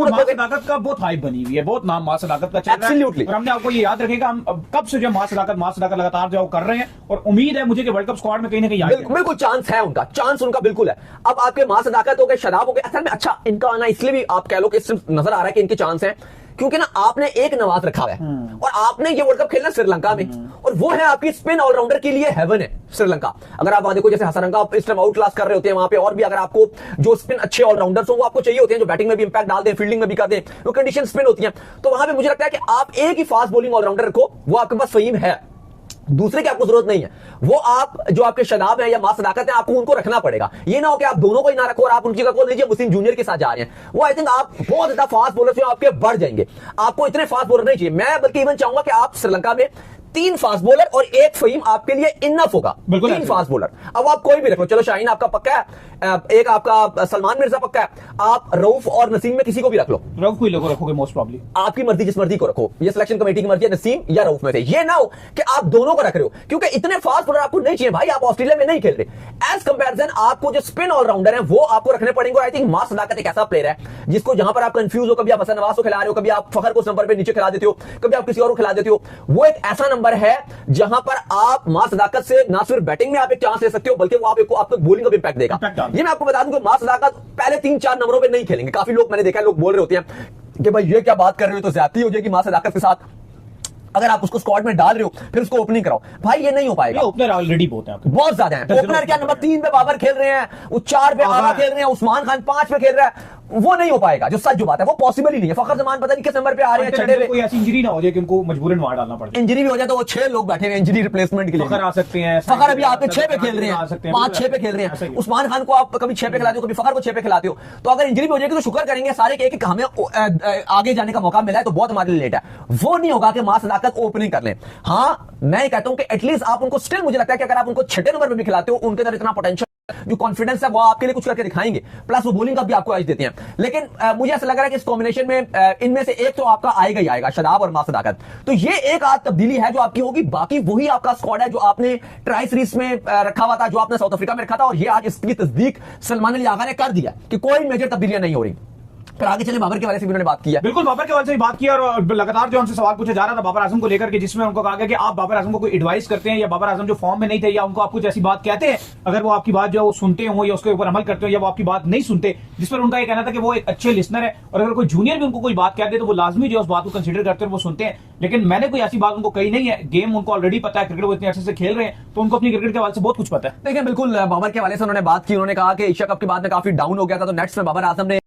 सदाकत का बहुत हाइप बनी हुई है, बहुत नाम मां सदाकत का चल रहा है और हमने आपको ये याद रखेगा, हम कब से जो मां सदाकत लगातार जो कर रहे हैं और उम्मीद है मुझे कि वर्ल्ड कप स्क्वाड में कहीं ना कहीं बिल्कुल चांस है, उनका चांस उनका बिल्कुल है। अब आपके मां सदाकत हो गए, शदाब हो गए, असल में अच्छा इनका आना इसलिए भी आप कह लो कि नजर आ रहा है कि इनके चांस है क्योंकि ना आपने एक नवाज रखा हुआ है और आपने ये वर्ल्ड कप खेलना श्रीलंका में और वो है आपकी स्पिन ऑलराउंडर के लिए हेवन है श्रीलंका। अगर आप वहां देखो जैसे हसरंगा आप इस टाइम आउट क्लास कर रहे होते हैं वहां पे, और भी अगर आपको जो स्पिन अच्छे ऑलराउंडर्स हो वो आपको चाहिए होते हैं जो बैटिंग में भी इंपैक्ट डाल दें, फील्डिंग में भी कर दें, वो कंडीशन स्पिन होती है। तो वहां पे मुझे लगता है कि आप एक ही फास्ट बॉलिंग ऑलराउंडर रखो, वो आपके पास फहीम है, दूसरे की आपको जरूरत नहीं है। वो आप जो आपके शदाब है या मां सदाकत है आपको उनको रखना पड़ेगा। ये ना हो कि आप दोनों को ही ना रखो और आप उनकी जगह को लीजिए मुस्लिम जूनियर के साथ जा रहे हैं। वो आई थिंक आप बहुत ज्यादा फास्ट बॉलर से आपके बढ़ जाएंगे, आपको इतने फास्ट बॉलर नहीं चाहिए। मैं बल्कि इवन चाहूंगा कि आप श्रीलंका में 3 फास्ट बॉलर और 1 फहीम आपके लिए इनफ होगा। 3 फास्ट बॉलर, अब आप कोई भी रखो, चलो शाहीन आपका पक्का है, एक आपका सलमान मिर्जा पक्का है, आप रऊफ और नसीम में किसी को भी रख लो। रऊफ को ही रखोगे मोस्ट प्रॉब्ली, आपकी मर्जी, जिस मर्जी को रखो, ये सिलेक्शन कमेटी की मर्जी है, नसीम या रऊफ में से। ये ना हो कि आप दोनों को रख रहे हो क्योंकि इतने फास्ट बॉलर आपको नहीं चाहिए भाई, आप ऑस्ट्रेलिया में नहीं खेल रहे। एज कंपैरिजन आपको जो स्पिन ऑलराउंडर है वो आपको रखने पड़ेंगे। आई थिंक मां सदाकत एक ऐसा प्लेयर है जिसको जहां पर आप कंफ्यूज हो, कभी आप हसन नवाज को खिला रहे हो, कभी आप फखर को उस नंबर पे नीचे खिला देते हो, कभी आप किसी और को खिला देते हो। वो एक ऐसा नंबर है जहां पर आप मां सदाकत से ना सिर्फ बैटिंग में आप एक चांस ले सकते हो बल्कि वो आपको बॉलिंग का भी इंपैक्ट देगा। ये मैं आपको बता दूं कि मां सदाकत पहले 3-4 नंबरों पे नहीं खेलेंगे। काफी लोग मैंने देखा है, लोग बोल रहे होते हैं कि भाई ये क्या बात कर रहे हो, तो ज्यादती हो जाएगी मां सदाकत के साथ अगर आप उसको स्क्वाड में डाल रहे हो फिर उसको ओपनिंग कराओ। भाई ये नहीं हो पाएगा, ओपनर ऑलरेडी बहुत ज्यादा है। ओपनर क्या नंबर 3 पे बाबर खेल रहे हैं, वो 4 पे आगा खेल रहे हैं, उस्मान खान 5 पे खेल रहा है, वो नहीं हो पाएगा। जो सच जो बात है वो पॉसिबल ही नहीं है। फखर जमान पता नहीं किस नंबर पे आ रहे हैं, छठे पे। कोई ऐसी इंजरी ना हो जाए कि उनको मजबूरन वहां डालना पड़े। इंजरी भी हो जाए तो वो 6 लोग बैठे हुए इंजरी रिप्लेसमेंट के लिए। फखर आ सकते हैं, फखर अभी आपके 6 पे खेल रहे हैं, 5-6 पे खेल रहे हैं। उस्मान खान को आप कभी 6 पे खिलाते हो, कभी फखर को 6 पे खिलाते हो। तो अगर इंजरी भी हो जाएगी तो शुक्र करेंगे सारे के कि हमें आगे जाने का मौका मिला है, तो बहुत हमारे लिए लेट है। वो नहीं होगा कि मां सदाकत ओपनिंग कर लें। हाँ मैं कहता हूं कि एटलीस्ट आप उनको स्टिल, मुझे लगता है कि अगर आप उनको 6ठे नंबर पे भी खिलाते हो, उनके अंदर इतना पोटेंशियल, जो कॉन्फिडेंस है वो आपके लिए कुछ करके दिखाएंगे, प्लस वो बॉलिंग का भी आपको एज देते हैं। लेकिन मुझे ऐसा लग रहा है कि इस कॉम्बिनेशन में इनमें से एक तो आपका आएगा ही आएगा, शदाब और मां सदाकत। तो ये एक आध तब्दीली है जो आपकी होगी, बाकी वही आपका स्क्वाड है जो आपने ट्राई सीरीज में रखा हुआ था, जो आपने साउथ अफ्रीका में रखा था। और ये आज इसकी तस्दीक सलमान अली आगा ने कर दिया कि कोई मेजर तब्दीलियां नहीं हो रही। फिर आगे चले बाबर के वाले से भी उन्होंने बात की है। बिल्कुल बाबर के वाले से भी बात की और लगातार जो हमसे सवाल पूछा जा रहा था बाबर आजम को लेकर के, जिसमें उनको कहा गया कि आप बाबर आजम को कोई एडवाइस करते हैं या बाबर आजम जो फॉर्म में नहीं थे या उनको आप कुछ ऐसी बात कहते हैं, अगर वो आपकी बात जो सुनते हो या उसके ऊपर अमल करते हो या वो आपकी बात नहीं सुनते, जिस पर उनका ये कहना था कि वो एक अच्छे लिसनर है और अगर कोई जूनियर भी उनको कोई बात कहते तो वो लाजमी जो उस बात को कंसिडर करते हैं, वो सुनते हैं। लेकिन मैंने कोई ऐसी बात उनको कही नहीं है, गेम उनको ऑलरेडी पता है, क्रिकेट वो इतने अच्छे से खेल रहे हैं तो उनको अपनी क्रिकेट के हवाले से बहुत कुछ पता है। देखिए बिल्कुल बाबर के हवाले से उन्होंने बात की, उन्होंने कहा कि एशिया कप के बाद में काफी डाउन हो गया था, तो नेट्स में बाबर आजम ने